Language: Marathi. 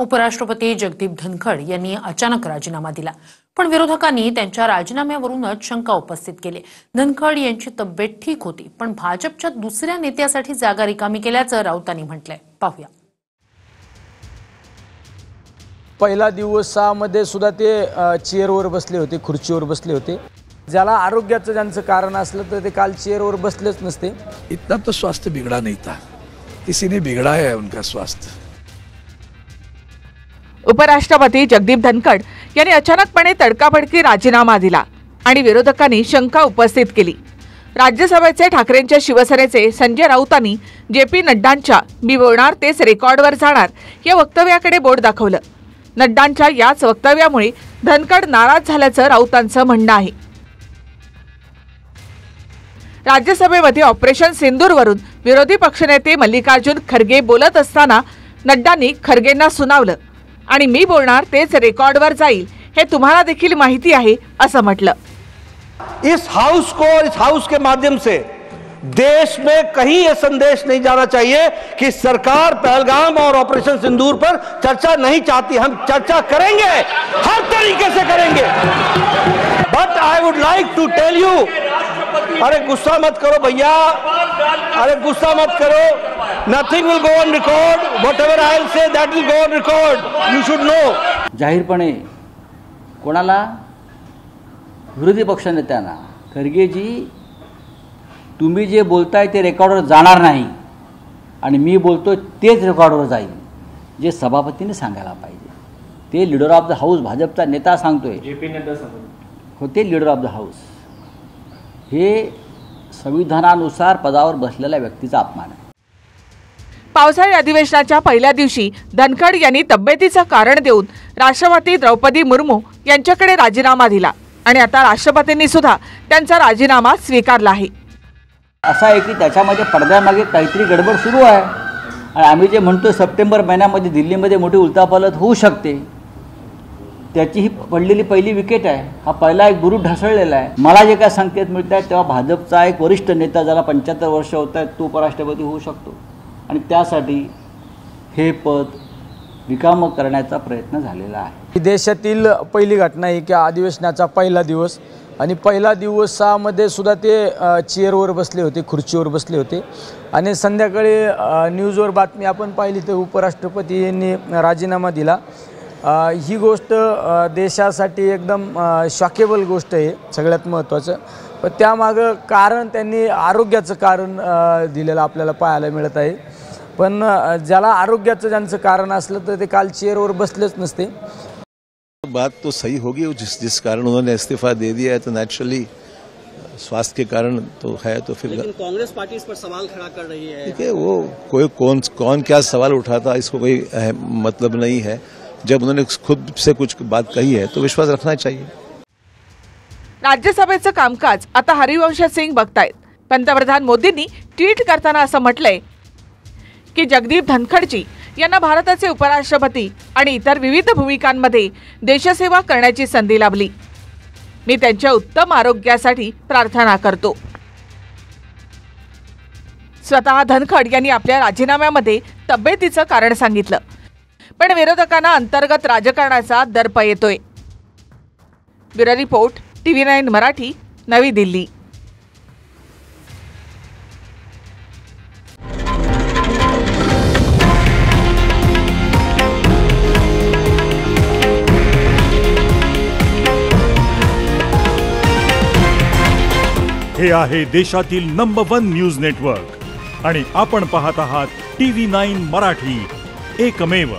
उपराष्ट्रपती जगदीप धनखड यांनी अचानक राजीनामा दिला, पण विरोधकांनी त्यांच्या राजीनाम्यावरूनच शंका उपस्थित केली। धनखड यांची तब्येत ठीक होती, पण भाजपच्या दुसऱ्या नेत्यासाठी जागा रिकामी केल्याचं राऊतांनी म्हटलंय। पाहूया। पहिला दिवसामध्ये सुद्धा ते चेअरवर बसले होते, खुर्चीवर बसले होते। ज्याला आरोग्याचं ज्यांचं कारण असलं तर ते काल चेअरवर बसलेच नसते। इतना तो स्वास्थ्य बिगड़ा नहीं था, किसी ने बिगड़ा है उनका स्वास्थ्य। उपराष्ट्रपती जगदीप धनखड यांनी अचानकपणे तडकाफडकी राजीनामा दिला आणि विरोधकांनी शंका उपस्थित केली। राज्यसभेचे ठाकरेंच्या शिवसेनेचे संजय राऊतांनी जेपी नड्डांच्या मी बोलणार तेच रेकॉर्डवर जाणार या वक्तव्याकडे बोट दाखवलं। नड्डांच्या याच वक्तव्यामुळे धनखड नाराज झाल्याचं राऊतांचं म्हणणं आहे। राज्यसभेमध्ये ऑपरेशन सिंदूरवरून विरोधी पक्षनेते मल्लिकार्जुन खरगे बोलत असताना नड्डांनी खरगेंना सुनावलं आणि मी बोलणार तेच रेकॉर्डवर जाईल हे तुम्हाला देखील माहिती आहे असं म्हटलं। इस हाउस को और इस हाउस के माध्यम से देश में कहीं यह संदेश नहीं जाना चाहिए कि सरकार पहलगाम और ऑपरेशन सिंदूर पर चर्चा नहीं चाहती। हम चर्चा करेंगे, हर तरीके से करेंगे। But I would like to tell you, अरे गुस्सा मत करो भैया, अरे गुस्सा मत करो। Nothing will go on record, whatever I will say that will go on record, you should know. जाहीरपणे कोणाला विरोधी पक्षनेत्यांना खरगेजी तुम्ही जे बोलताय ते रेकॉर्डवर जाणार नाही आणि मी बोलतो तेच रेकॉर्डवर जाईल, जे सभापतीने सांगायला पाहिजे। ते लीडर ऑफ द हाऊस, भाजपचा नेता सांगतोय, जेपी नड्डा होते लीडर ऑफ द हाऊस। हे संविधानानुसार पदावर बसलेल्या व्यक्तीचा अपमान आहे। पावसाळी अधिवेशनाच्या पहिल्या दिवशी धनखड यांनी तब्येतीचं कारण देऊन राष्ट्रपती द्रौपदी मुर्मू यांच्याकडे राजीनामा दिला आणि आता राष्ट्रपतींनी सुद्धा त्यांचा राजीनामा स्वीकारला आहे। असं आहे की त्याच्यामध्ये पडद्यामागे काहीतरी गडबड सुरू आहे आणि आम्ही जे म्हणतो सप्टेंबर महिन्यामध्ये दिल्लीमध्ये मोठी उलथापालथ होऊ शकते, त्याची ही पडलेली पहिली विकेट आहे। हा पहिला एक बुरुज ढासळलेला आहे। मला जे काय संकेत मिळत आहेत तेव्हा भाजपचा एक वरिष्ठ नेता ज्याला 75 वर्ष होत आहेत तो उपराष्ट्रपती होऊ शकतो आणि त्यासाठी हे पद रिकामं करण्याचा प्रयत्न झालेला आहे। देशातील पहिली घटना आहे की अधिवेशनाचा पहिला दिवस आणि पहिला दिवसामध्ये सुद्धा ते चेअरवर बसले होते, खुर्चीवर बसले होते आणि संध्याकाळी न्यूजवर बातमी आपण पाहिली तर उपराष्ट्रपती यांनी राजीनामा दिला। ही गोष्ट देशासाठी एकदम शॉकेबल गोष्ट आहे, सगळ्यात महत्त्वाचं। पण त्यामागं कारण त्यांनी आरोग्याचं कारण दिलेलं आपल्याला पाहायला मिळत आहे। पण ज्याला आरोग्याचं ज्यांचं कारण असलं तर ते काल चेअरवर बसलेच नसते। बात तो सही होगी, जिस कारण उन्होंने इस्तीफा दे दिया है तो नेचुरली स्वास्थ्य के कारण तो है। तो फिर लेकिन कांग्रेस पार्टी इस पर सवाल खड़ा कर रही है। ठीक है, वो कोई कौन क्या सवाल उठाता इसको कोई मतलब नहीं है। जब उन्होंने खुद से कुछ बात कही है तो विश्वास रखना चाहिए। राज्यसभेचं कामकाज आता हरिवंश सिंग बघतायत। पंतप्रधान मोदींनी ट्विट करताना असं म्हटलंय की जगदीप धनखडजी यांना भारताचे उपराष्ट्रपती आणि इतर विविध भूमिकांमध्ये देशसेवा करण्याची संधी लाभली। मी त्यांच्या उत्तम आरोग्यासाठी प्रार्थना करतो। स्वतः धनखड यांनी आपल्या राजीनाम्यामध्ये तब्येतीचं कारण सांगितलं, पण विरोधकांना अंतर्गत राजकारणाचा दर्प येतोय। ब्युरो रिपोर्ट, TV9 मराठी, नवी दिल्ली। हे आहे देशातील नंबर 1 न्यूज नेटवर्क आणि आपण पाहत आहात TV9 मराठी, एकमेव।